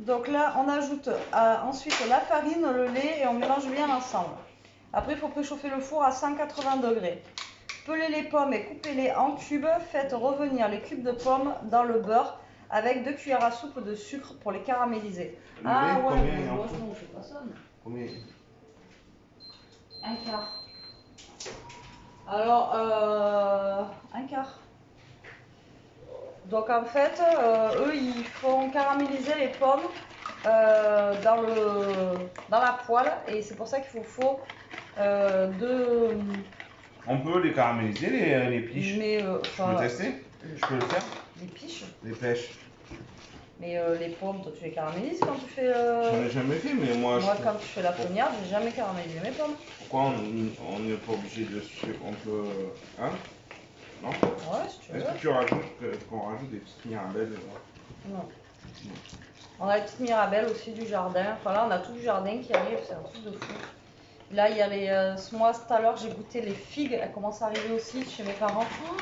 Donc là, on ajoute ensuite la farine, le lait et on mélange bien ensemble. Après, il faut préchauffer le four à 180 degrés. Pelez les pommes et coupez-les en cubes. Faites revenir les cubes de pommes dans le beurre avec 2 cuillères à soupe de sucre pour les caraméliser. Le lait, combien il en moi, faut non, je fais pas ça. Combien? Un quart. Alors, un quart. Donc en fait, eux, ils font caraméliser les pommes dans la poêle et c'est pour ça qu'il faut deux... On peut les caraméliser, les piches. Mais, Je peux tester? Je peux le faire? les piches. Les pêches. Mais les pommes, toi tu les caramélises quand tu fais... J'en ai jamais fait, mais moi, Moi quand je fais la fonnière, j'ai jamais caramélisé mes pommes. Pourquoi on n'est pas obligé de on peut. Hein? Non? Ouais, si tu veux. Est-ce que tu rajoutes qu'on rajoute des petites mirabelles? Non. On a les petites mirabelles aussi du jardin. Enfin là, on a tout du jardin qui arrive, c'est un truc de fou. Là, il y a les. Moi, tout à l'heure, j'ai goûté les figues. Elles commencent à arriver aussi chez mes parents. Oh,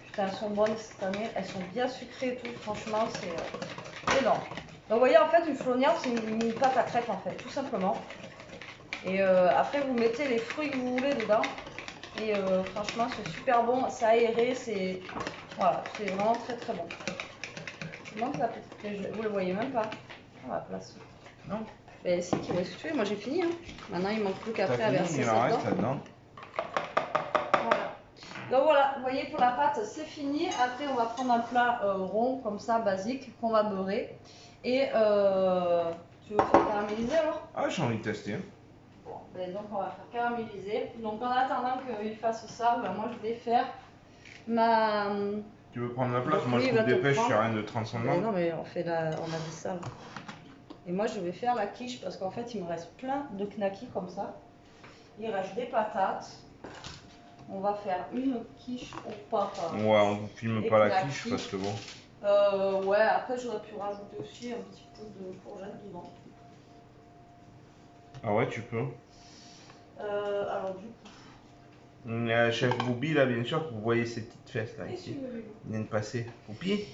putain, elles sont bonnes cette année. Elles sont bien sucrées et tout. Franchement, c'est énorme. Donc, vous voyez, en fait, une flognarde, c'est une pâte à crêpes, en fait, tout simplement. Et après, vous mettez les fruits que vous voulez dedans. Et franchement, c'est super bon. C'est aéré. C'est voilà, c'est vraiment très très bon. Je manque la petite piège. Vous le voyez même pas. On la place. Non. Mais si, tu vois ce que tu veux. Moi, j'ai fini. Hein. Maintenant, il manque plus qu'après à T'as verser fini, il ça en reste dedans. là-dedans. Voilà. Donc voilà, vous voyez pour la pâte c'est fini. Après on va prendre un plat rond comme ça, basique, qu'on va beurrer. Et tu veux faire caraméliser alors? Ah, j'ai envie de tester. Bon, ben donc on va faire caraméliser. Donc en attendant qu'il fasse ça, ben moi je vais faire ma... Tu veux prendre la place? Donc, Moi lui, je il va coupe des te pêches, prendre. c'est rien de 35 Mais non grammes. mais on fait on a dit ça là. Et moi je vais faire la quiche parce qu'en fait il me reste plein de knackis comme ça. Il reste des patates. On va faire une quiche aux patates. Ouais, on vous filme Et pas la knackis. quiche parce que bon. Ouais, après j'aurais pu rajouter aussi un petit peu de courgette dedans. Ah ouais, tu peux. Alors du coup, Chef Boubi, là, bien sûr, que vous voyez ces petites fesses là qu'est-ce que ici. tu veux lui Ils viennent passer au pied.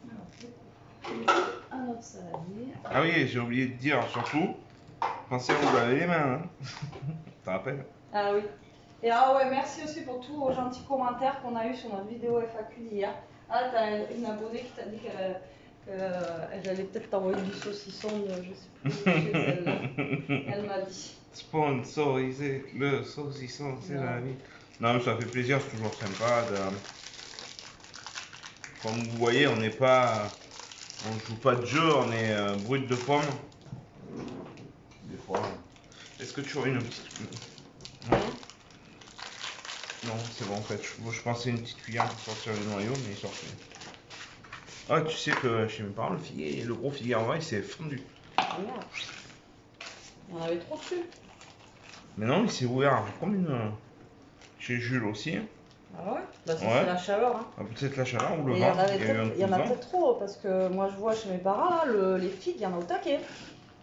Alors du coup, un autre saladier. Ah oui, j'ai oublié de dire, surtout, pensez à vous laver les mains. Hein. Tu te rappelles? Ah oui. Et ah ouais, merci aussi pour tous vos gentils commentaires qu'on a eu sur notre vidéo FAQ d'hier. Ah, t'as une abonnée qui t'a dit qu'elle allait peut-être t'envoyer du saucisson de je sais plus chez celle-là. Elle m'a dit. Sponsoriser le saucisson, c'est Non. la vie. Non, mais ça fait plaisir, c'est toujours sympa. Comme vous voyez, on n'est pas. On joue pas de jeu, on est brut de pomme. Des fois. Est-ce que tu aurais une petite. Non, non c'est bon en fait. Je pensais une petite cuillère pour sortir le noyau, mais il sort plus. Ah, tu sais que chez mes parents, le gros figuier en vrai, il s'est fondu. Ah merde. On avait trop dessus. Mais non, il s'est ouvert comme une. Chez Jules aussi. Ah ouais? Bah ça Ouais. c'est la chaleur. Hein. Ah, peut-être la chaleur ou le Et vent. il y en a peut-être trop parce que moi je vois chez mes parents là, les figues, il y en a au taquet.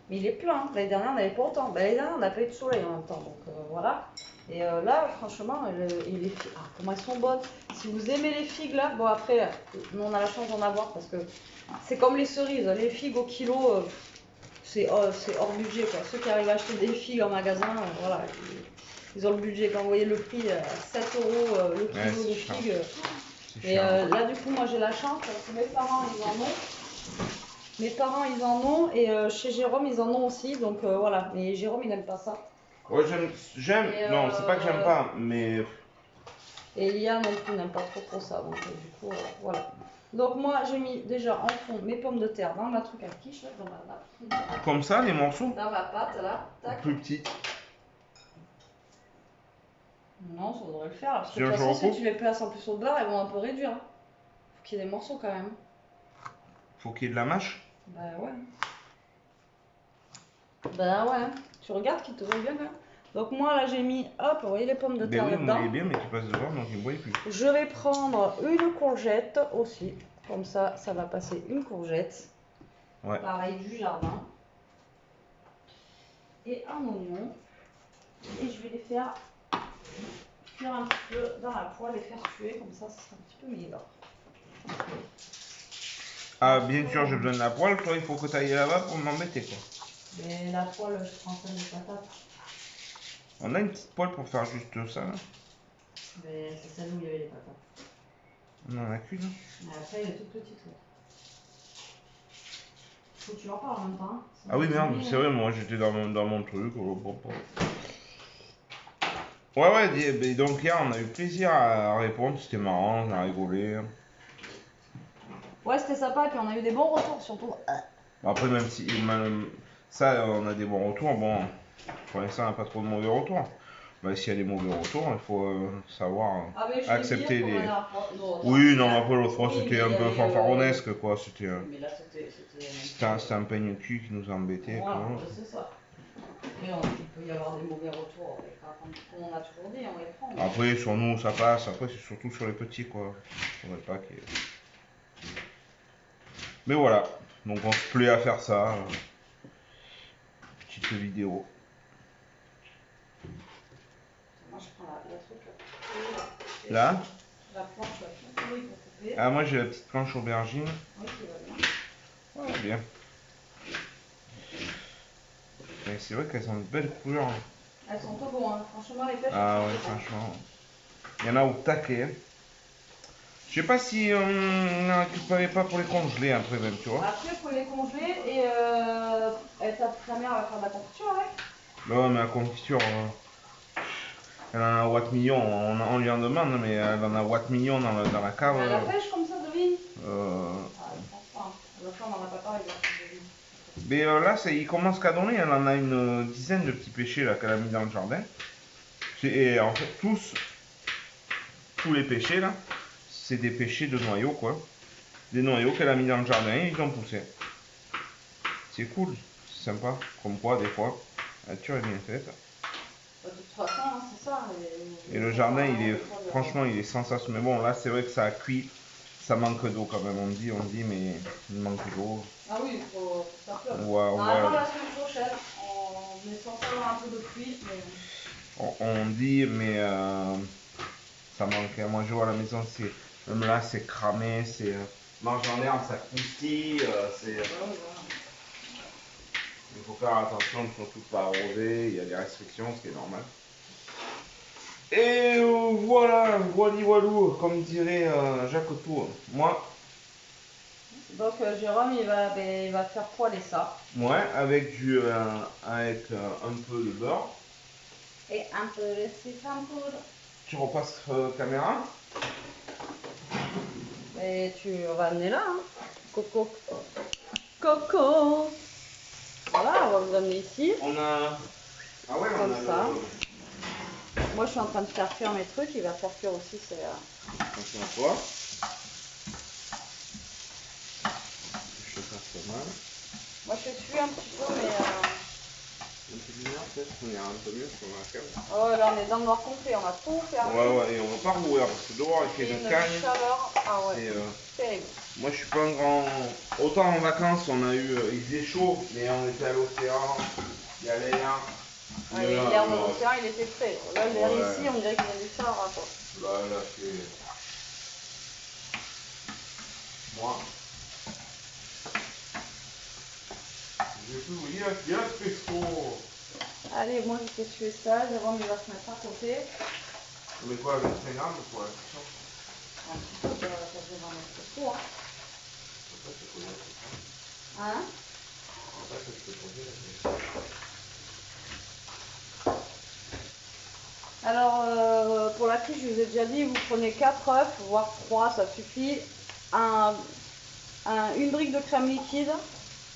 Mais il est plein. Hein. L'année dernière on n'avait pas autant. Bah, l'année dernière on n'a pas eu de soleil en même temps. Donc voilà. Et là franchement, les figues, comment elles sont bonnes. Si vous aimez les figues là, bon après, nous on a la chance d'en avoir parce que c'est comme les cerises. Les figues au kilo, c'est hors budget quoi. Ceux qui arrivent à acheter des figues en magasin, voilà. Ils ont le budget. Quand vous voyez le prix à 7 € le kilo Ouais, de cher. figues. C'est Et cher. là, du coup, moi j'ai la chance parce que mes parents ils en ont. Mes parents ils en ont et chez Jérôme ils en ont aussi. Donc voilà. Mais Jérôme il n'aime pas ça. Ouais, j'aime. Et, Non, c'est pas que j'aime pas, mais. Et Lia non plus n'aime pas trop ça. Donc du coup, voilà. Donc moi j'ai mis déjà en fond mes pommes de terre dans ma truc à quiche, là, Comme ça, les morceaux? dans ma pâte là. Tac. Plus petites. Non, ça devrait le faire. Parce que Si de toute je façon, si recoupe tu les places en plus au beurre, elles vont un peu réduire. Hein. Faut qu'il y ait des morceaux quand même. Faut qu'il y ait de la mâche. Bah ouais. Bah ouais. Tu regardes qu'il te voit bien quand même. Donc moi là j'ai mis, hop, vous voyez les pommes de Ben terre oui, vous là-dedans. voyez bien, mais tu passes devant, donc il ne voit plus. Je vais prendre une courgette aussi. Comme ça va passer une courgette. Ouais. Pareil du jardin. Et un oignon. Et je vais les faire cuire un petit peu dans la poêle, les faire tuer. Comme ça sera un petit peu meilleur. Ah, bien sûr, j'ai besoin de la poêle. Toi, il faut que tu ailles là-bas pour m'embêter, quoi. Mais la poêle, je prends celle de patates. On a une petite poêle pour faire juste ça, là. Mais c'est celle où il y avait les patates. On en a qu'une. Mais après, elle est toute petite. Ouais. Faut que tu en parles en même temps. Hein. Ah oui, merde, c'est vrai, moi j'étais dans mon truc. Ouais, ouais, donc hier on a eu plaisir à répondre, c'était marrant, on a rigolé. Ouais, c'était sympa, et puis on a eu des bons retours surtout. Après, même si ça, on a des bons retours, bon, pour l'instant on n'a pas trop de mauvais retours. Mais s'il y a des mauvais retours, il faut savoir Ah, mais je accepter les. Non, Oui, non, après l'autre fois oui, c'était mais un peu fanfaronesque, quoi. Mais là, c'était C'était un peigne cul qui nous embêtait. voilà, Quoi. c'est ça. Mais il peut y avoir des mauvais retours. Et comme on a toujours dit, on les prend. Après, sur nous, ça passe. Après, c'est surtout sur les petits, quoi. Faudrait pas qu'il y ait- Mais voilà. Donc, on se plaît à faire ça. Petite vidéo. Moi, je prends la truc Là La planche, la oui, pour couper. Ah, moi, j'ai la petite planche aubergine. Oui, qui va bien. Ah, bien. Mais c'est vrai qu'elles ont de belles couleurs. Hein. Elles sont trop bonnes, hein. Franchement, les pêches. Ah, ouais, franchement. Il y en a au taquet. Hein. Je sais pas si on n'en récupérait pas pour les congeler après même, tu vois. Après, il faut les congeler et ta mère va faire de la confiture avec. Bah ouais, mais la confiture, elle en a un watt million. On lui en demande, mais elle en a watt million dans la cave. À la pêche comme ça, devine. Euh, Ah, je pense pas. L'autre fois, on n'en a pas parlé. Mais là, il commence qu'à donner. Elle en a une dizaine de petits pêchés là qu'elle a mis dans le jardin. Et en fait, tous les pêchés là, c'est des pêchés de noyaux quoi. Des noyaux qu'elle a mis dans le jardin et ils ont poussé. C'est cool, c'est sympa. Comme quoi, des fois, la nature est bien faite. De toute façon, hein, c'est ça. Et le jardin, franchement, il est sensationnel. Mais bon, là, c'est vrai que ça a cuit. Ça manque d'eau quand même. On dit, mais il manque d'eau. Ah oui, il faut faire peur. Normalement, la semaine prochaine, on est censé avoir un peu de pluie. Mais... on dit, mais ça manque. Moi, je vois à la maison, même là, c'est cramé. Mange en herbe, ça croustille. Il faut faire attention de surtout pas arroser. Il y a des restrictions, ce qui est normal. Et voilà, walou, comme dirait Jacques Tour. Moi. Donc Jérôme, il va faire poêler ça. Ouais, avec un peu de beurre. Et un peu de citron poudre. Tu repasses caméra. Et tu vas amener là, hein. Coco. Coco. Voilà, on va vous amener ici. On a. Ah ouais, Comme on a ça. Moi, je suis en train de faire cuire mes trucs. Il va faire cuire aussi. Attention à toi. Je fasse pas mal. Moi, je suis un petit peu, mais. Un peu de lumière, peut-être. On ira un peu mieux sur la cam. Oh, là, on est dans le noir complet. On a tout fermé. Ouais, et on va pas rouvrir parce que dehors, il fait une de cagne. chaleur. Ah ouais. Terrible. Moi, je suis pas un grand. Autant en vacances, il faisait chaud, mais on était à l'océan. Il y a l'air. Ouais, l'air de l'océan, il était frais. Là, l'air ici, on dirait qu'il y a du Sahara, quoi. Là, c'est. Moi. J'ai plus vous dire, il y a ce chaud. Allez, moi, je vais tuer ça. Jérôme, il va se mettre à côté. Mais quoi, avec 5 grammes pour la cuisson? Un petit peu, ça va mettre chaud, hein. Hein? Alors, pour la quiche, je vous ai déjà dit, vous prenez 4 œufs, voire 3, ça suffit. Une brique de crème liquide.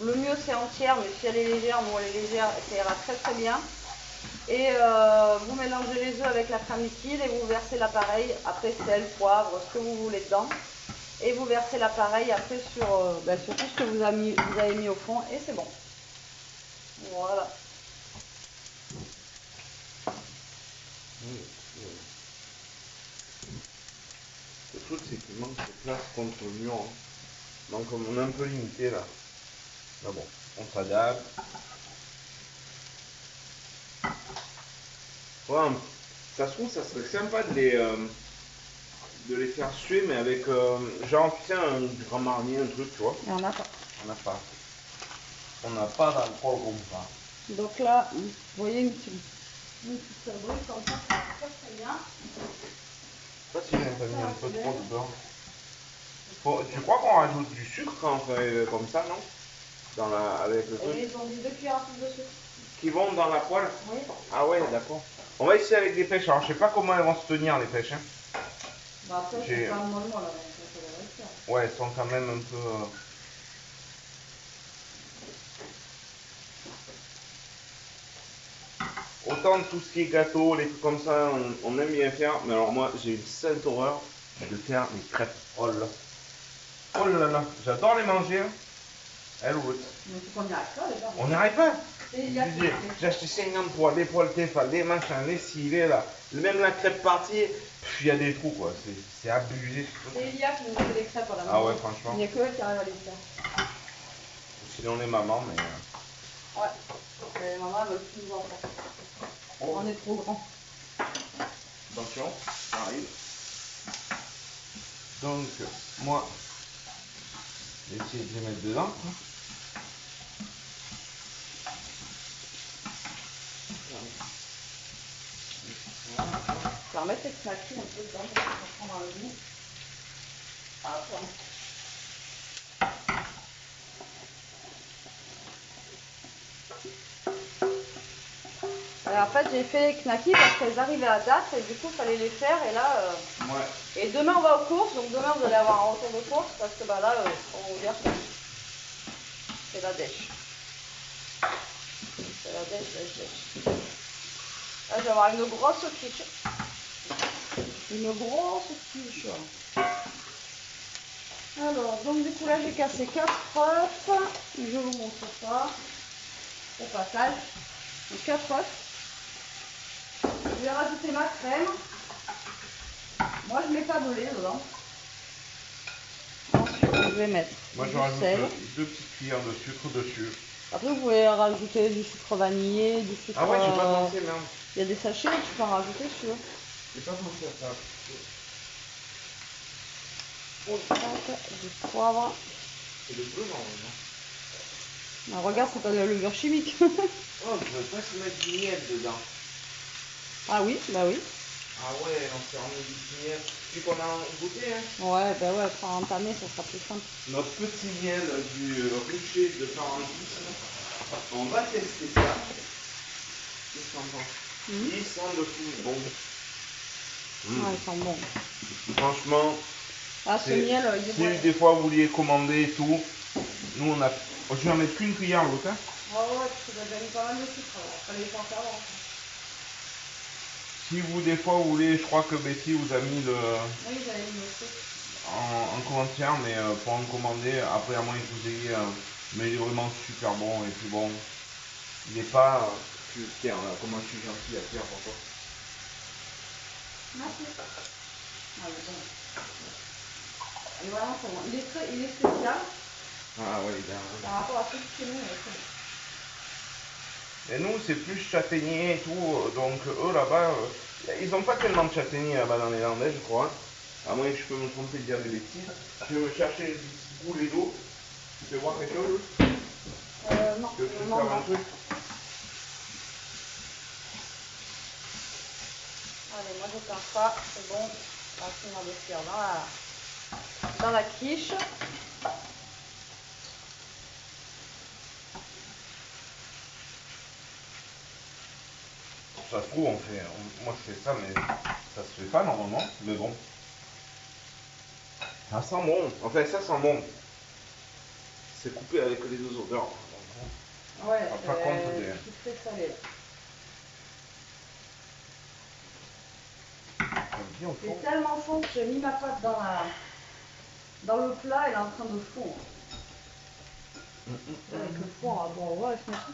Le mieux, c'est entière, mais si elle est légère, bon, elle est légère, ça ira très très bien. Et vous mélangez les œufs avec la crème liquide et vous versez l'appareil. Après, sel, poivre, ce que vous voulez dedans. Et vous versez l'appareil après sur tout ce que vous avez mis au fond et c'est bon. Voilà. Le truc, c'est qu'il manque de place contre le mur. Hein. Donc, on est un peu limité là. Mais bon, on s'adapte. Ouais, ça se trouve, ça serait sympa de les faire suer, mais avec genre, tu sais, du grand marnier, un truc, tu vois. Il n'y en a pas. On n'a pas. On n'a pas d'alcool comme ça. Donc là, vous voyez une petite brûle comme ça, c'est très très bien. Je sais pas si j'ai mis un peu trop de beurre. Tu crois qu'on rajoute du sucre quand on fait comme ça, non? Avec le truc. Et ils ont dit 2 cuillères à soupe de sucre. Qui vont dans la poêle? Oui. Ah ouais, d'accord. On va essayer avec des pêches. Alors, je sais pas comment elles vont se tenir, les pêches. Hein. Bah après, c'est pas mollement là, donc ça devrait le faire. Ouais, elles sont quand même un peu... Autant tout ce qui est gâteau, les trucs comme ça, on aime bien faire. Mais alors moi, j'ai une sainte horreur de faire les crêpes. Oh là là. Oh là là. J'adore les manger. Hein. Elle ou Mais faut qu'on y arrive pas déjà. on n'y arrive pas. C'est J'ai acheté 50 poils, des poils Tefal, des machins, des cilets là. Même la crêpe partie, il y a des trous quoi. C'est abusé. C'est Elia qui nous fait les crêpes à la maison. Ah ouais, franchement. Il n'y a que elle qui arrive à les faire. Sinon les mamans, mais... Ouais. Mais maman elle veut plus nous en faire. Oh. On est trop grand. Attention, ça arrive. Donc, moi, j'ai essayé de les mettre dedans. Je vais remettre les knackis un peu dedans pour qu'on prenne un goût. Hop. Et en fait, j'ai fait les knackis parce qu'elles arrivaient à date et du coup, il fallait les faire. Et là, Ouais. et demain, on va aux courses. Donc, demain, vous allez avoir un retour de course parce que bah, là, on va vous dire que c'est la dèche. C'est la dèche. Là, je vais avoir une grosse quiche. Une grosse quiche. Alors, donc du coup, là, j'ai cassé 4 œufs. Je vous montre ça au passage. Donc, 4 œufs. Je vais rajouter ma crème. Moi, je mets pas de lait dedans. Ensuite, je vais mettre Moi, je du rajoute sel. 2 petites cuillères de sucre dessus. Après, vous pouvez rajouter du sucre vanillé, du sucre... Ah ouais, j'ai pas pensé, merde. Il y a des sachets, tu peux en rajouter si tu veux. J'ai pas pensé à ça. Du poivre. C'est le bleu, normalement. Ah, regarde, c'est pas de la levure chimique. Oh, je veux pas se mettre du miel dedans. Ah oui, bah oui. Ah ouais, on s'est remis du miel. Depuis qu'on a goûté, hein. Ouais, bah ouais, pour entamer, ça sera plus simple. Notre petit miel du rucher de Parentis. On va tester ça. Qu'est-ce qu'on pense? Ils sont de fou bon. Ah, ils sont bons. Franchement, Ah, ce miel, il est si bon. des fois vous vouliez commander et tout, nous on a. Je vais en mettre qu'une cuillère l'autre. Hein. Ouais, ouais, parce que t'as déjà mis pas mal de sucre, alors fallait pas en faire avant. Si vous des fois vous voulez, je crois que Betty vous a mis le Oui, j'avais mis le sucre. en commentaire, mais pour en commander, après à moins que vous ayez, mais il est vraiment super bon et puis bon, il n'est pas. Tiens, là, comment je suis gentil à faire pour toi. Merci. Ah, il est bon. Et vraiment, c'est bon. Il est spécial. Ah oui, bien. Par rapport à ceux qui chez nous, il est très bon. Et nous, c'est plus châtaignier et tout, donc eux là-bas, ils n'ont pas tellement de châtaignier là-bas dans les Landais, je crois. À moins que je peux me tromper de dire des bêtises. Je vais me chercher une petite boule d'eau. Tu peux voir quelque chose? Non, Tu veux que je te non, serve un non. truc? Allez, moi je perds pas, c'est bon. On va finir de cuire dans la quiche. Ça se trouve, moi je fais ça, mais ça se fait pas normalement, mais bon. Ça sent bon, enfin ça sent bon. C'est coupé avec les deux odeurs. Ouais, Par contre, c'est très salé. C'est tellement chaud que j'ai mis ma pâte dans le plat, elle est en train de fondre. Avec le four, bon, on va se mettre.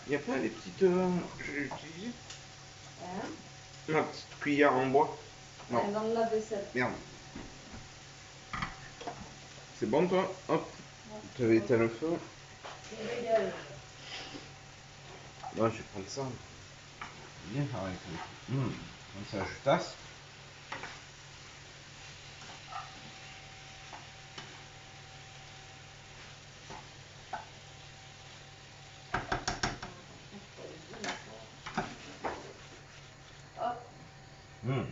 Il n'y a pas les petites. Je l'ai utilisé. Hein? Ma petite cuillère en bois. Non. Elle est dans le lave-vaisselle. Merde. C'est bon toi? Hop. Tu avais éteint le feu. C'est légal. Là, je vais prendre ça. Bien faire avec le. Comme ça, je tasse. Bon.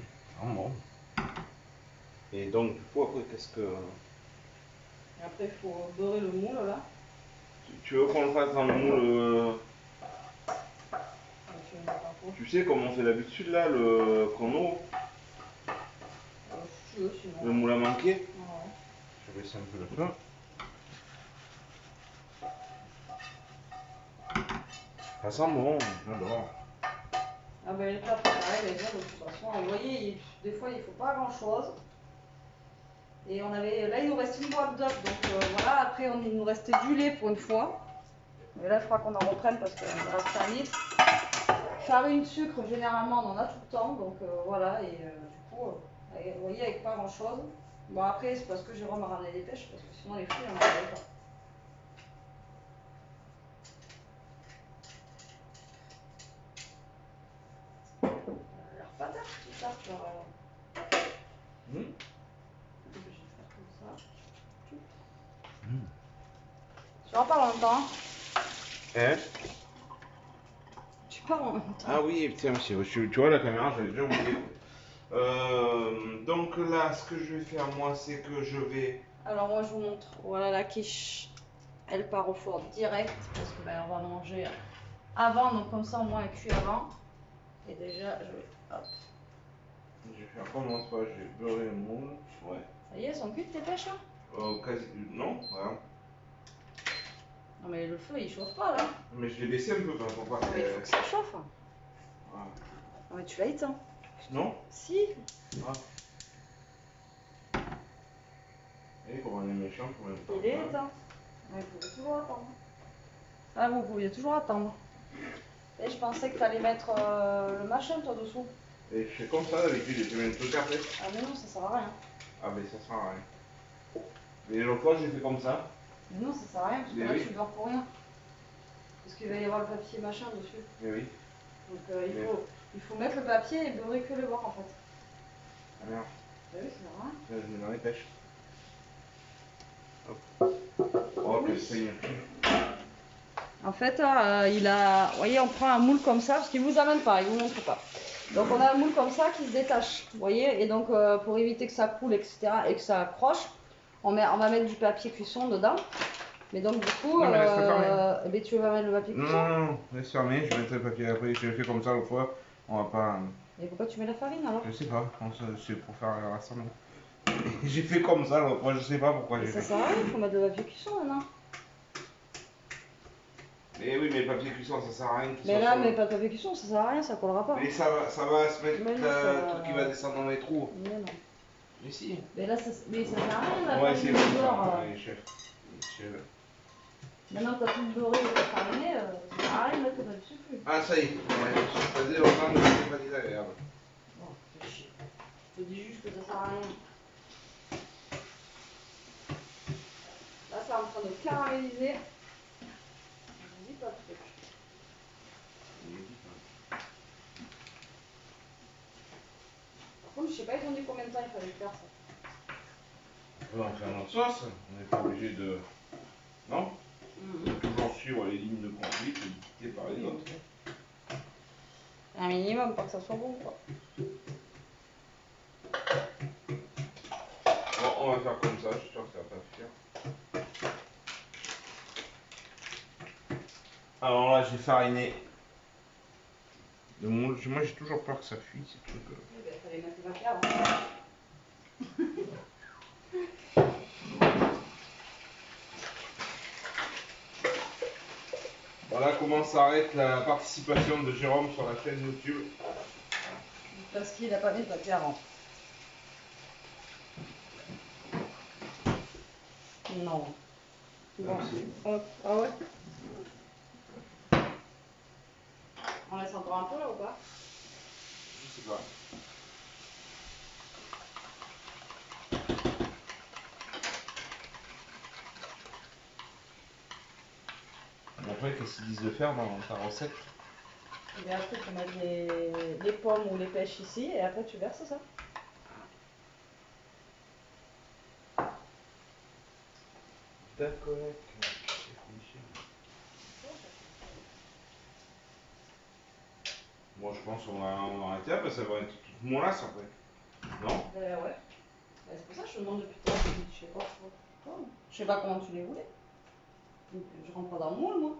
Et donc, du coup, après, qu'est-ce que. Et après, il faut beurrer le moule là. Tu veux qu'on le fasse dans le moule Tu veux mettre un pot. Tu sais comment on fait d'habitude là, le chrono, Si tu veux, sinon. le moule à manquer? Ouais. Je vais baisser un peu le feu. Ça sent bon, j'adore. Ah ben les plats préparés, les gens de toute façon, vous voyez, des fois il faut pas grand chose. Et on avait, là il nous reste une boîte d'œufs, donc voilà, après il nous restait du lait pour une fois. Mais là je crois qu'on en reprenne parce qu'il nous reste un litre. Farine, sucre, généralement on en a tout le temps, donc voilà, et du coup, vous voyez, avec pas grand chose. Bon après c'est parce que Jérôme a ramené des pêches, parce que sinon les fruits on n'en avait pas. Leur patate, tout ça, leur... Je vais faire comme ça. Tu vas pas longtemps. Hein? Tu pars en même temps. Ah oui, tiens, tu vois la caméra, j'avais déjà oublié. Donc là, ce que je vais faire moi, c'est que je vais. Alors moi je vous montre, voilà la quiche, elle part au four direct parce que ben, on va manger avant, donc comme ça au moins elle cuit avant. Et déjà je vais, hop, Je vais faire comme moi, pas, je vais beurrer le moule. Ouais. ça y est, elles sont cuites tes pêches là? Quasi. Non, voilà. Non mais le feu il chauffe pas là. Mais je l'ai baissé un peu, ben, pour pas Non, mais il faut que ça chauffe. Voilà. Non mais tu l'as éteint. Non? Si. Ah. Et comment on est méchant pour même pas. Il est éteint. Mais vous pouvez toujours attendre. Ah vous pouviez toujours attendre. Et je pensais que t'allais mettre le machin toi dessous. Et je fais comme ça d'habitude, et je mets un truc après. Ah mais non, ça sert à rien. Ah, mais ça sert à rien. Mais l'autre fois, j'ai fait comme ça. Mais non, ça sert à rien parce que Mais là oui. tu beurres pour rien. Parce qu'il va y avoir le papier machin dessus. Mais oui. Donc il faut mettre le papier et beurrer que le bord en fait. Ah merde. T'as vu, c'est vrai. Là, je mets dans les pêches. Hop. Oh, quelle saigne. En fait, il a. Vous voyez, on prend un moule comme ça, parce qu'il vous amène pas, il vous montre pas. Donc on a un moule comme ça qui se détache, vous voyez, et donc pour éviter que ça coule, etc., et que ça accroche, on va mettre du papier cuisson dedans. Mais donc du coup, Non, mais laisse-le fermer. eh ben, tu vas mettre le papier Non, cuisson. non, non, laisse fermer, je mettrai le papier après. J'ai fait comme ça l'autre fois. On va pas. Et pourquoi tu mets la farine alors? Je sais pas, je pense que c'est pour faire rassembler. J'ai fait comme ça l'autre fois, je sais pas pourquoi j'ai Ça fait. sert à rien, il faut mettre le papier cuisson maintenant. Mais oui, mais le papier cuisson ça sert à rien. Mais là, mais pas de papier cuisson, ça sert à rien, ça collera pas. Mais ça va se mettre Mais non, le truc qui va descendre dans les trous. Mais non. Mais si. Mais là, mais ça sert à rien, la Ouais, farine c'est de bon. beurre. Ouais, chef. Chef. Maintenant que t'as tout beurré et fariné, ça sert à rien de mettre le papier dessus. Ah, ça y est. Ça faisait longtemps que c'était pas désagréable. Bon, fais chier. Je te dis juste que ça sert à rien. Là, c'est en train de caraméliser. Je vous dis pas de truc. Par contre, je sais pas, ils ont dit combien de temps il fallait faire ça. On va en faire notre sauce. On n'est pas obligé de. Non? Toujours suivre les lignes de conduite dictées par les autres. Un minimum pour que ça soit bon, quoi. Bon, on va faire comme ça, je suis sûr que ça va pas suffire. Alors là, j'ai fariné le moule. Moi, j'ai toujours peur que ça fuit, ces trucs. Eh ben, fallait mettre le papier avant. Voilà comment s'arrête la participation de Jérôme sur la chaîne YouTube. Parce qu'il a pas mis le papier avant. Non. Bon. Hop. Ah ouais. On laisse encore un peu là ou pas? Je sais pas. Et après, qu'est-ce qu'ils disent de faire dans ta recette? Et bien après tu mets les pommes ou les pêches ici et après tu verses ça. D'accord. Moi, je pense qu'on va arrêter là parce que ça va être tout Mon là, ça fait. Non? Ouais. C'est pour ça que je te demande depuis tout à l'heure. Je sais pas. Je sais pas comment tu les voulais. Je rentre pas dans le moule, moi.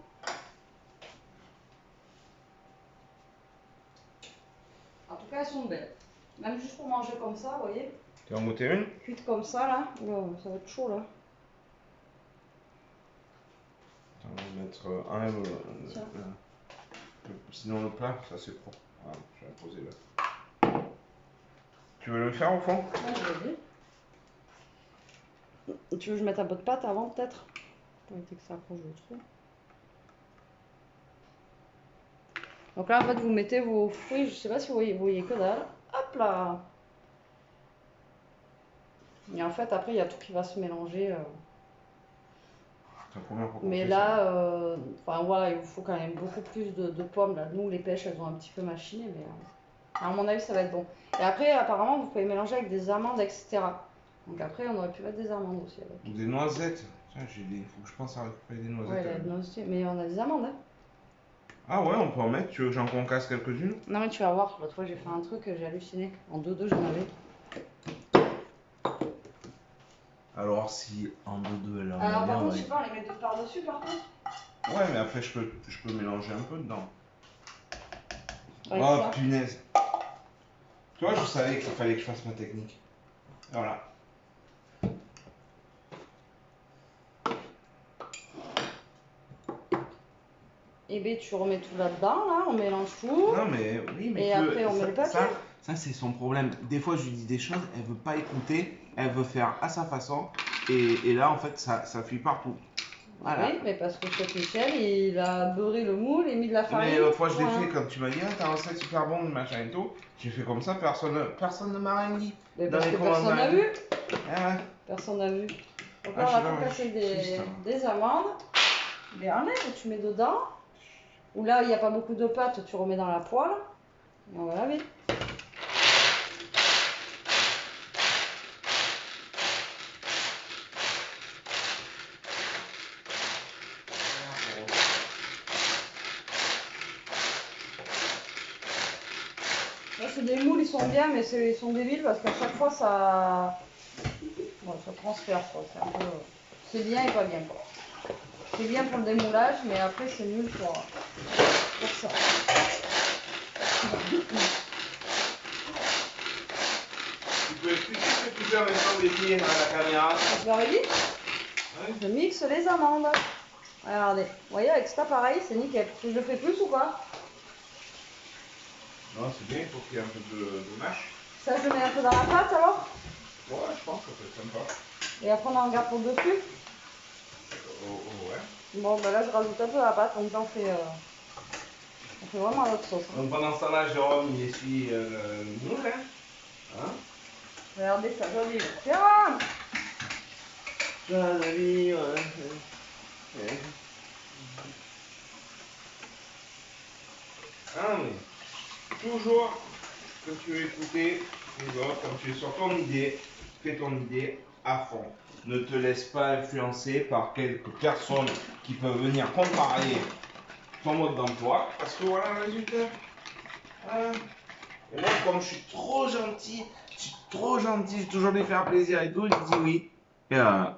En tout cas, elles sont belles. Même juste pour manger comme ça, vous voyez. Tu vas en goûter une? Cuite comme ça, là. Oh, ça va être chaud, là. Attends, on va mettre un. Tiens. Sinon, le plat, ça c'est trop. Voilà, je vais la poser là. Tu veux le faire au fond? Ah, je l'ai dit. Tu veux que je mette un peu de pâte avant, peut-être? Pour éviter que ça accroche le truc. Donc là, en fait, vous mettez vos fruits. Je sais pas si vous voyez que dalle. Hop là! Et en fait, après, il y a tout qui va se mélanger. C'est la première fois qu'on Mais fait là, ça. enfin voilà, il vous faut quand même beaucoup plus de pommes. Là. Nous, les pêches, elles ont un petit peu machiné, mais à mon avis, ça va être bon. Et après, apparemment, vous pouvez mélanger avec des amandes, etc. Donc après, on aurait pu mettre des amandes aussi avec. Ou des noisettes. Tiens, il faut que je pense à récupérer des noisettes. Ouais, la aussi. Mais on a des amandes, hein. Ah ouais, on peut en mettre. Tu veux que j'en concasse quelques-unes? Non, mais tu vas voir. L'autre fois, j'ai fait un truc, j'ai halluciné. En 2-2, j'en avais. Alors, si en deux elle en Alors, met par bien, contre, je sais pas, on les met deux par-dessus, par contre. Ouais, mais après, je peux mélanger un peu dedans. Avec Oh ça. punaise. Tu vois, je savais qu'il fallait que je fasse ma technique. Voilà. Et bien, tu remets tout là-dedans, là, on mélange tout. Non, mais oui, mais Et après, on met le papier. Ça c'est son problème. Des fois, je lui dis des choses, elle veut pas écouter, elle veut faire à sa façon. Et là, en fait, ça fuit partout. Voilà. Oui, mais parce que chef Michel, il a beurré le moule et mis de la farine. Mais l'autre fois, je l'ai Voilà. fait quand tu m'as dit, ah, ta recette super bonne, machin et tout. J'ai fait comme ça, personne ne m'a rien dit. Mais Dans parce les que personne n'a commentaires. vu. Ah ouais. Personne n'a vu. Donc Ah, là, je on sais va pas, concasser je suis des amandes. Les enlèves, tu mets dedans. Ou là, il n'y a pas beaucoup de pâte, tu remets dans la poêle. Et on va laver. Là, c'est des moules, ils sont bien, mais ils sont débiles parce qu'à chaque fois, ça, bon, ça transfère. Quoi. C'est bien et pas bien. Quoi. C'est bien pour le démoulage, mais après, c'est nul pour ça. Tu peux expliquer ce que tu fais en mettant des pieds à la caméra? Je leur ai dit, Ouais. je mixe les amandes. Regardez, vous voyez, avec ça, pareil, c'est nickel. Je le fais plus ou pas? Non, c'est bien, il faut qu'il y ait un peu de mâche. Ça, je le mets un peu dans la pâte alors. Ouais, je pense que ça peut être sympa. Et après, on en garde pour dessus. Oh, ouais. Bon, ben là, je rajoute un peu la pâte, donc là, on fait vraiment notre sauce. Hein. Donc pendant ce temps-là, Jérôme, il essuie le moule, hein. Hein? Regardez, ça joli. Tiens! Ça, la vie, ouais. Ah, mais toujours que tu veux écouter les autres, quand tu es sur ton idée, fais ton idée à fond. Ne te laisse pas influencer par quelques personnes qui peuvent venir comparer ton mode d'emploi, parce que voilà le résultat. Voilà. Et moi, comme je suis trop gentil, j'ai toujours lui faire plaisir et tout, je dis oui. Et là,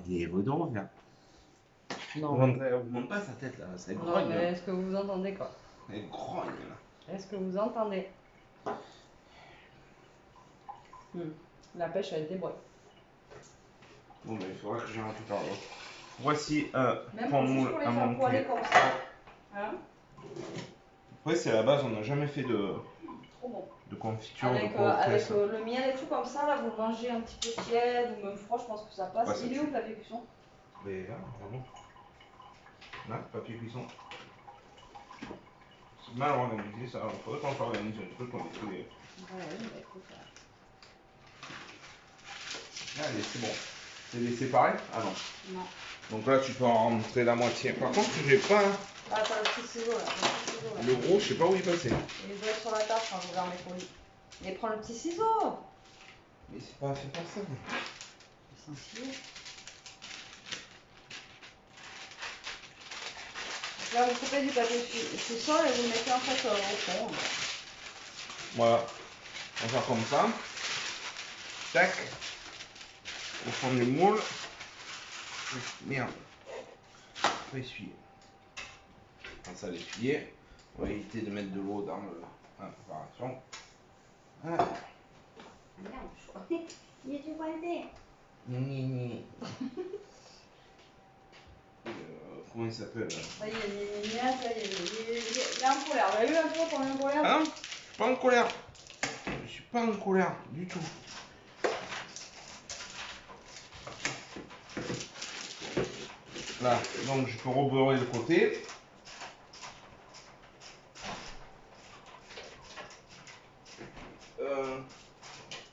il est beau de refaire. Non. Vous montre pas sa tête là, c'est Non, grogne. mais est-ce que vous entendez quoi? Elle grogne là. Est-ce que vous entendez? La pêche, elle débrouille. Bon, ben il faudra que j'en récupère l'autre. Voici Même ton juste moule pour les à faire mon poêler pied. comme ça. Hein? Après, c'est la base, on n'a jamais fait Trop bon. de confiture, Avec, de quoi avec le miel et tout comme ça, là, vous le mangez un petit peu tiède ou même froid, je pense que ça passe. Ouais, ça Il est tue. où le papier cuisson? Mais là, vraiment. Là, papier cuisson. C'est mal organisé ça, il faudrait qu'on s'organise un truc, on est tous les. Ouais, bah écoute. Allez, c'est bon. C'est les séparé? Ah non. Non. Donc là, tu peux en rentrer la moitié. Par contre, j'ai pas. Ah, t'as le petit ciseau là. Le petit ciseau, là. Le gros, je sais pas où il est passé. Il doit être sur la table quand je regarde mes colis. Mais prends le petit ciseau. Mais c'est pas fait pour ça. C'est un ciseau. Là, vous coupez du papier cuisson et vous le mettez en fait au fond. Voilà. On va faire comme ça. Tac. Au fond du moule. Merde. Faut essuyer. Quand ça l'essuyer, on va éviter de mettre de l'eau dans la préparation. Voilà. Merde, je crois. Il est du coincé. Ni. Comment il s'appelle là? Ça y est, il est en colère. Vous avez vu un peu qu'on est en colère? Ah non, je suis pas en colère. Je suis pas en colère du tout. Là, donc je peux rebeurrer le côté.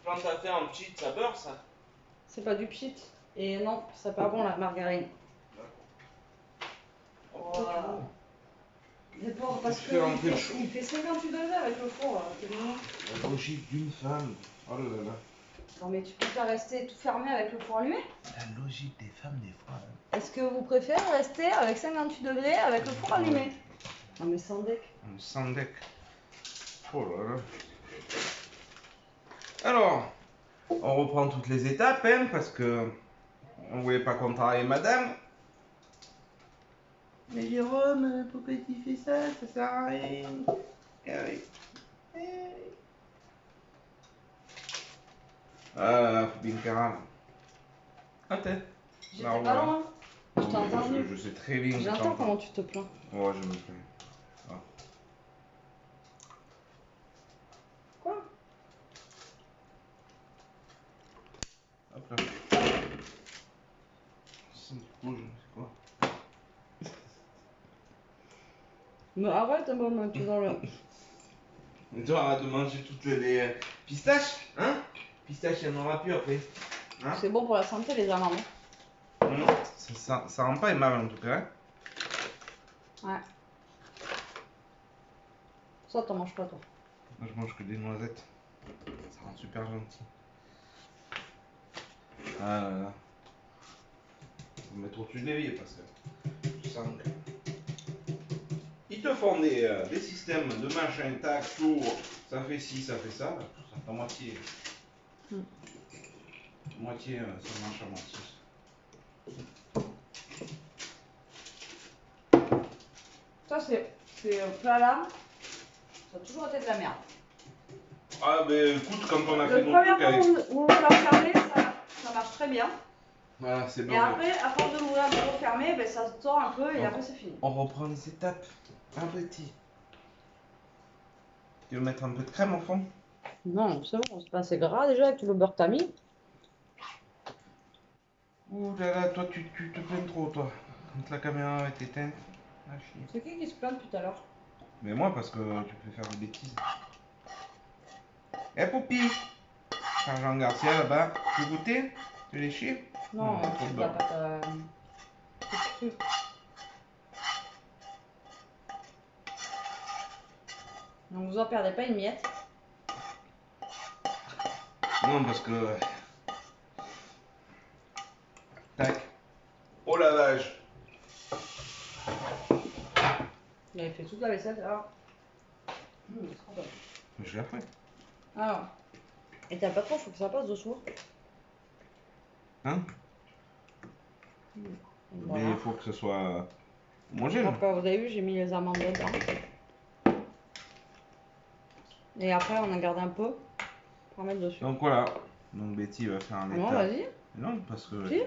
Quand t'as fait en petit, ça beurre ça? C'est pas du pchit. Et non, c'est pas bon la margarine. Voilà. Mais bon, parce Tu que fais rentrer le chaud. il fait 58 degrés avec le four, là. C'est bon. La logique d'une femme. Oh là là. Non mais tu préfères rester tout fermé avec le four allumé? La logique des femmes des fois. Hein. Est-ce que vous préférez rester avec 58 degrés avec le four allumé? Non mais sans deck. Sans deck. Oh là là. Alors, on reprend toutes les étapes, hein, parce que on voulait pas contrarier madame. Mais Jérôme, pourquoi tu fais ça? Ça sert à rien. Eh oui. Eh oui. Ah là là, faut bien qu'elle râle. Attends. J'étais Non, pas voilà. loin. Je t'ai entendu. Je sais très bien que J'entends t'entends. comment tu te plains. Ouais, je me plains. Ah. Quoi? Hop là. Ça me bouge, c'est quoi? Mais arrête un moment, tu es dans le... Mais toi, arrête de manger toutes les pistaches, hein? Pistaches, il n'y en aura plus après. Hein? C'est bon pour la santé les amandes. Ça rend pas aimable en tout cas. Hein? Ouais. Ça t'en manges pas toi. Moi je mange que des noisettes. Ça rend super gentil. Ah là là. Faut me mettre au-dessus de l'évier parce que je sens que... Ils te font des systèmes de machin, tac, tour, ça fait ci, ça fait ça. À moitié. Moitié, ça marche à moitié. Ça c'est plat là. Ça a toujours été de la merde. Ah ben écoute, quand on a fait Le nos premier trucs avec... moment où vous l'enfermez, ça marche très bien. Voilà, c'est bon. Et après, à force de l'ouvrir, de le refermer, ben, ça sort un peu et après c'est fini. On reprend les étapes. Un petit. Tu veux mettre un peu de crème au fond? Non, c'est bon, c'est pas assez gras déjà avec tout le beurre que t'as mis. Ouh là là, toi tu te plains trop toi. Quand la caméra est éteinte. Ah chier. C'est qui se plaint depuis tout à l'heure? Mais moi parce que tu peux faire des bêtises. Eh Poupi! Jean Garcia là-bas, tu veux goûter? Tu veux les chier? Non, trop de c'est beurre. pas ta... C'est cru. Donc vous en perdez pas une miette. Non parce que... Tac. Au lavage. Il avait fait toute la vaisselle alors. C'est trop bon. Je l'ai fait. Alors. Et t'as pas trop, faut que ça passe dessous. Hein? Voilà. Mais il faut que ce soit homogène. Après, vous avez vu, j'ai mis les amandes dedans. Et après, on a gardé un peu pour mettre dessus. Donc voilà. Donc Betty va faire un Non, état. vas-y. Non, parce que... Si.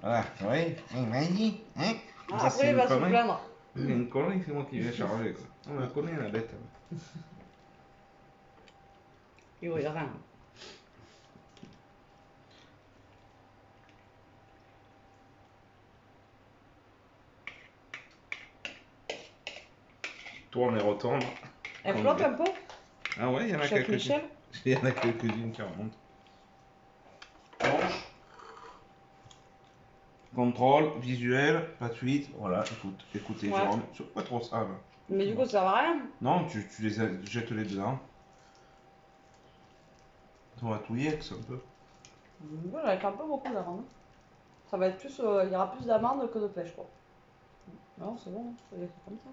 Voilà, oui, vas-y, hein? Ah, Ça, après, c'est il va une se connerie. plaindre. C'est une connerie, c'est moi qui vais charger. Quoi. On la connaît, la bête. Il voit rien. Tourne et retourne. Elle flotte un peu. Ah ouais, il y en a Chef quelques-unes. Michel. Il y en a quelques-unes qui remontent. Planche. Contrôle, visuel, pas de fuite. Voilà, écoutez, Ouais. Jérôme. C'est pas trop ça, là. Mais du coup, ça va rien. Non, tu jettes les dedans. On va touiller avec ça un peu. Moi, j'avais fait un peu beaucoup d'amandes. Ça va être plus, il y aura plus d'amandes que de pêche, quoi. Non, c'est bon, ça va être comme ça.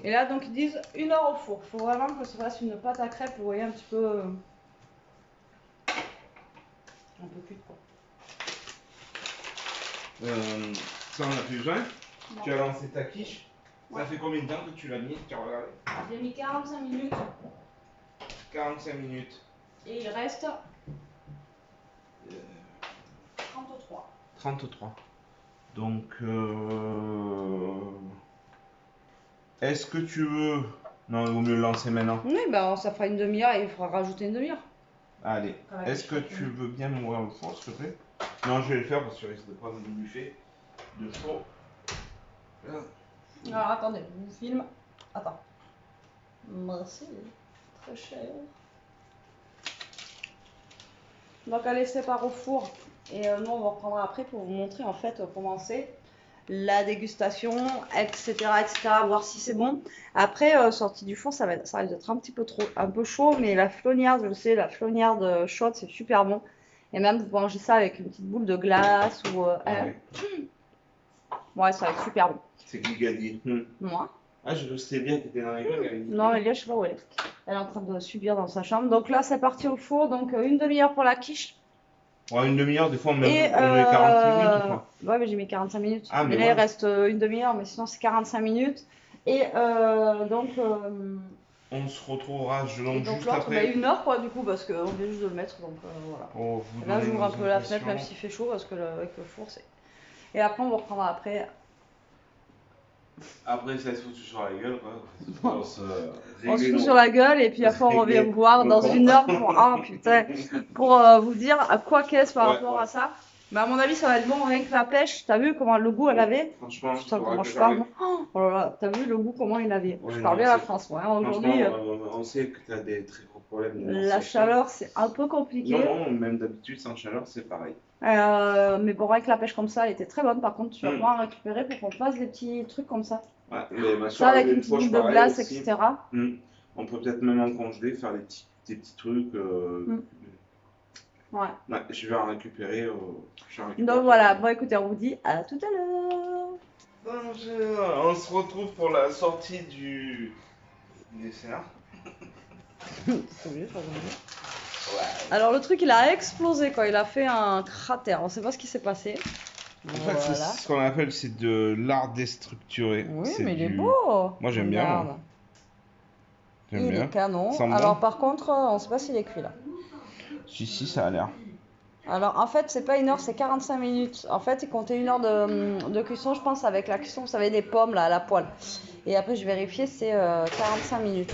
Et là, donc, ils disent 1 heure au four. Il faut vraiment que ça fasse une pâte à crêpes, vous voyez, un petit peu... un peu cuite, quoi. Ça, on a plus besoin. Non. Tu as lancé ta quiche. Ouais. Ça fait combien de temps que tu l'as mis? Tu as regardé? J'ai mis 45 minutes. 45 minutes. Et il reste 33. 33. Donc, est-ce que tu veux... Non, il vaut mieux le lancer maintenant. Oui, ben ça fera une demi-heure et il faudra rajouter une demi-heure. Allez, Ouais, est-ce que tu veux bien m'ouvrir le four, s'il te plaît? Non, je vais le faire parce que je risque de prendre du buffet de chaud. Là. Alors attendez, je vous filme. Attends. Merci, très cher. Donc allez, c'est part au four. Et nous, on va reprendre après pour vous montrer en fait comment c'est la dégustation, etc., etc., voir si c'est bon. Après, sorti du four, ça risque d'être un petit peu trop, un peu chaud, mais la flognarde, je le sais, la flognarde chaude, c'est super bon. Et même, vous pouvez manger ça avec une petite boule de glace ou... Ouais. Ouais, ça va être super bon. C'est qui a dit? Moi. Ah, je sais bien que t'étais dans les gueules, Gaëlle. Non, Elia, je sais pas où elle est. Elle est en train de subir dans sa chambre. Donc là, c'est parti au four. Donc une demi-heure pour la quiche. Ouais, une demi-heure, des fois, on met Et 45 minutes ou quoi? ouais, mais j'ai mis 45 minutes. Ah, mais mais là, ouais. il reste une demi-heure, mais sinon, c'est 45 minutes. Et donc, On se retrouvera, je donc donc juste l'autre, après. bah, 1 heure, quoi, du coup, parce qu'on vient juste de le mettre. Donc voilà. Pour vous Et là, donner j'ouvre nos un peu la fenêtre, même impressions. s'il fait chaud, parce que avec le four, c'est. Et après, on vous reprendra après. Après, ça se foutu sur la gueule, quoi. Bon. On se On se fout sur la gueule et puis après on revient vous voir dans 1 heure pour, putain, pour vous dire à quoi qu'est-ce par rapport à ça. Mais à mon avis ça va être bon rien que la pêche. T'as vu comment le goût elle avait? Franchement, Putain faudra comment que je parle. j'arrive. Oh là là, t'as vu le goût comment il avait? Ouais, Je non, parle bien la c'est- France moi. Hein. Aujourd'hui Franchement, on sait que tu as des très gros problèmes la d'énonciation. chaleur c'est un peu compliqué. Non, non, même d'habitude, sans chaleur, c'est pareil. Mais bon rien que la pêche comme ça elle était très bonne. Par contre tu vas pouvoir en récupérer pour qu'on fasse des petits trucs comme ça. Ouais, mais ma Ça soeur avec avait une une petite boule poche de pareille glace aussi. etc. On peut peut-être même en congeler, faire des petits trucs. Ouais. Ouais, je vais en récupérer. Donc voilà, bon écoutez, on vous dit à tout à l'heure. On se retrouve pour la sortie du dessert. Alors le truc il a explosé quoi, il a fait un cratère, on sait pas ce qui s'est passé. En fait, c'est ce qu'on appelle c'est de l'art déstructuré. Oui, C'est mais il est du- beau. Moi, j'aime bien, Regarde. moi. J'aime Il bien. est canon. Ça me Alors va. par contre, on sait pas s'il est cuit là. Si, ça a l'air. Alors en fait, c'est pas 1 heure, c'est 45 minutes. En fait, il comptait 1 heure de cuisson, je pense, avec la cuisson, vous savez, des pommes là à la poêle. Et après, je vérifiais, c'est 45 minutes.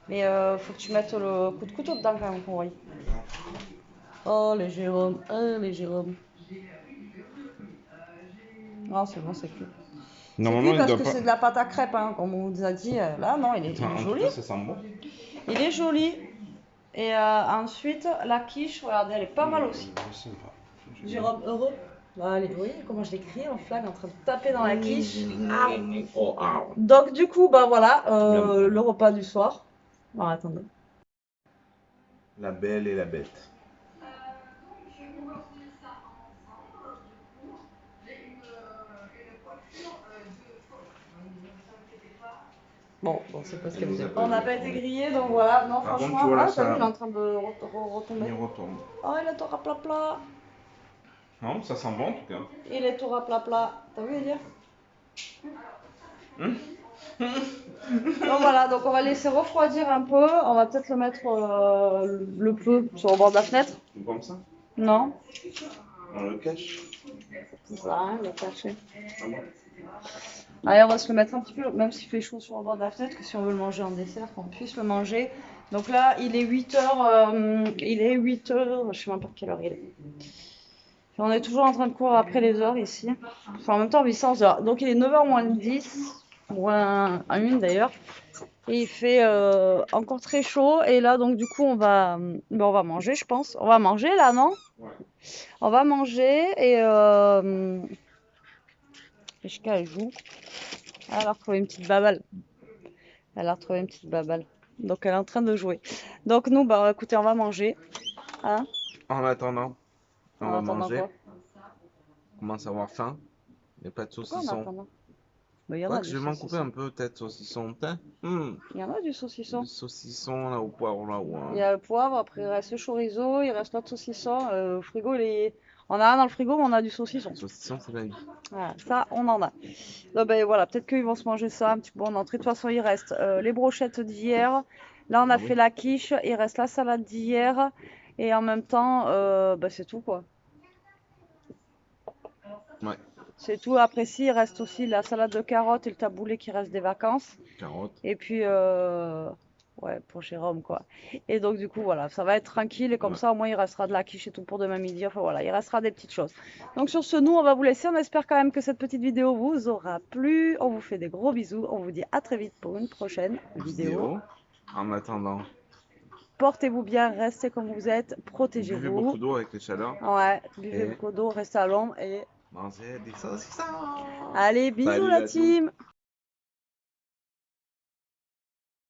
Mais faut que tu mettes le coup de couteau dedans quand même, pour voir. Oh les Jérôme, oh les Jérôme. Non, c'est bon, c'est cuit. C'est Normalement, cuit il parce doit que pas. c'est de la pâte à crêpes, hein, comme on vous a dit. Là, non, il est Attends, en tout joli. cas, ça sent bon. Il est joli. Et ensuite, la quiche, regardez, elle est pas mal aussi. Jérôme, heureux. Bah, allez, vous voyez comment je l'ai crié en flag en train de taper dans la quiche. Donc, du coup, bah voilà, le repas du soir. Alors, attendez. La belle et la bête. Bon, c'est pas ce qu'elle nous faisait. a pas On n'a vu. pas été grillé, donc voilà. Non, Par contre, franchement, tu vois, là, t'as ça- vu, il est en train de retomber. Il retombe. Oh, il est tout rapla-pla. Non, ça sent bon en tout cas. Il est tout rapla-pla. T'as vu, Elia? Donc voilà, donc on va laisser refroidir un peu. On va peut-être le mettre le peu sur le bord de la fenêtre. Comme ça. Non? On le cache. Ça sert à rien de le cacher. Ah bon. Allez, on va se le mettre un petit peu, même s'il fait chaud sur le bord de la fenêtre, que si on veut le manger en dessert, qu'on puisse le manger. Donc là, il est 8h, je sais même pas quelle heure il est. Et on est toujours en train de courir après les heures ici. Enfin, en même temps, 800 heures. Donc il est 9h moins 10, moins 1 d'ailleurs. Et il fait encore très chaud. Et là, donc du coup, on va manger, je pense. On va manger là, non? Ouais. On va manger et Jessica, elle joue. Elle a retrouvé une petite babale. Donc elle est en train de jouer. Donc nous, bah écoutez, on va manger. Hein? En attendant, on En va attendant manger. quoi? On commence à avoir faim. Il n'y a pas de Pourquoi en saucisson. attendant? Mais il y en Ouais, a que du je vais m'en couper saucisson. un peu, peut-être saucisson. Putain. Il y en a du saucisson. Le saucisson là au poivre là. Il y a le poivre, après il reste le chorizo, il reste l'autre saucisson. Au frigo, on a un dans le frigo, mais on a du saucisson. Le saucisson, c'est la vie. Voilà, ça, on en a. Donc, ben, voilà, peut-être qu'ils vont se manger ça un petit peu en entrée. De toute façon, il reste les brochettes d'hier. Là, on a Ah fait oui. la quiche. Il reste la salade d'hier. Et en même temps, ben, c'est tout, quoi. Ouais. C'est tout. Après, si, il reste aussi la salade de carottes et le taboulé qui reste des vacances. Carottes. Et puis, ouais, pour Jérôme, quoi. Et donc, du coup, voilà, ça va être tranquille. Et comme Ouais. ça, au moins, il restera de la quiche et tout pour demain midi. Enfin, voilà, il restera des petites choses. Donc, sur ce, nous, on va vous laisser. On espère quand même que cette petite vidéo vous aura plu. On vous fait des gros bisous. On vous dit à très vite pour une prochaine vidéo. En attendant, Portez-vous bien, restez comme vous êtes, buvez protégez-vous. beaucoup d'eau avec les chaleurs. Ouais, buvez Et- beaucoup d'eau, restez à l'ombre et Mangez des saucissons. allez, bisous Salut la la team. team!